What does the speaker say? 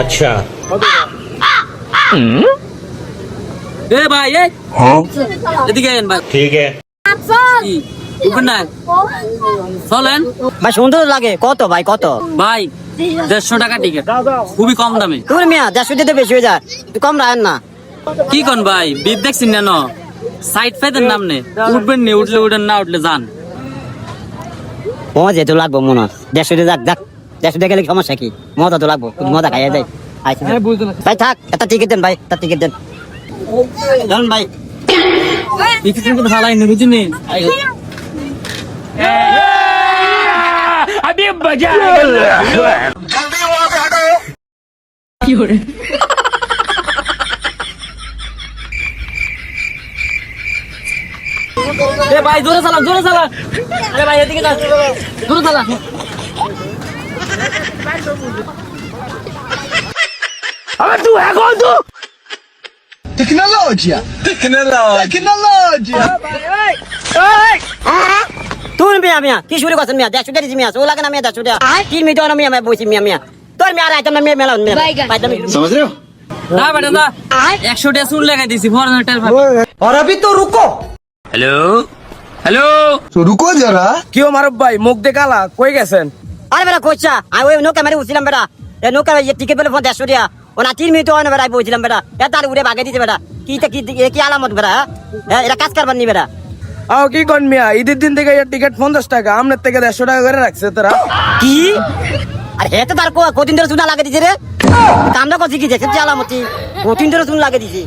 अच्छा এ ভাই এদিকে আইন ভাই ठीक है কি উঠবেন না চলেন ভাই সুন্দর লাগে কত ভাই কত ভাই 150 টাকা টিকিট খুবই কম দামে তোর মিয়া 150 দিতে বেশি হয়ে যায় তুই কম রাখেন না কি কোন ভাই বিদ দেখছেন না সাইড ফাইদের নাম নে উঠবেন নি উঠলে উঠেন না উঠলে যান মজা তো লাগবো মনে 150 দিয়ে যাক যাক 150 দিয়ে গেলে সমস্যা কি মজা তো লাগবো মজা খাইয়া যায় আচ্ছা ভাই থাক একটা টিকিট দেন ভাই একটা টিকিট দেন দেন ভাই টিকিট কিন্তু ভালাই নে বুঝুনি अभी मजा आएगा এ ভাই জোরে চালা আরে ভাই এদিকে যা জোরে চালা अबे तू है कौन तू Tecnologia! তুই মিয়া মিয়া কি শুরু করছেন মিয়া 150 দিয়ে দিছি মিয়া ও লাগে না মিয়া 150 টাকা কি মিটো না মিয়া আমি বসি মিয়া মিয়া তোর মিয়া আর আইটেম না মিয়া মেলা মিয়া ভাই তুমি समझ रहे हो? না বেটা না 100 টাকা চুল লাগাই দিছি ফরেনার ভাই और अभी तो रुको হ্যালো হ্যালো तो रुको जरा क्यों मारब भाई मुख देखाला কই গেছেন আরে বেটা কইছা আমি ওই নৌকা মারি উছিলাম বেটা এই নৌকা এই টিকিট বলে ফোন 150 টাকা ওনা 3 মিনিট হয় না বেটা বইছিলাম বেটা এ তার উড়ে ভাগে দিতে বেটা কি আলামত বেটা হ্যাঁ এটা কাজ করবার নি বেটা আও কি কোন মিয়া ঈদের দিন থেকে এর টিকিট 50 টাকা আমনের থেকে 150 টাকা করে রাখছে তোরা কি আরে হেতে তার কদিন ধরে চুনা লাগে দিছে রে কামটা করছি কি দেখছি আলামতি কদিন ধরে চুন লাগে দিছে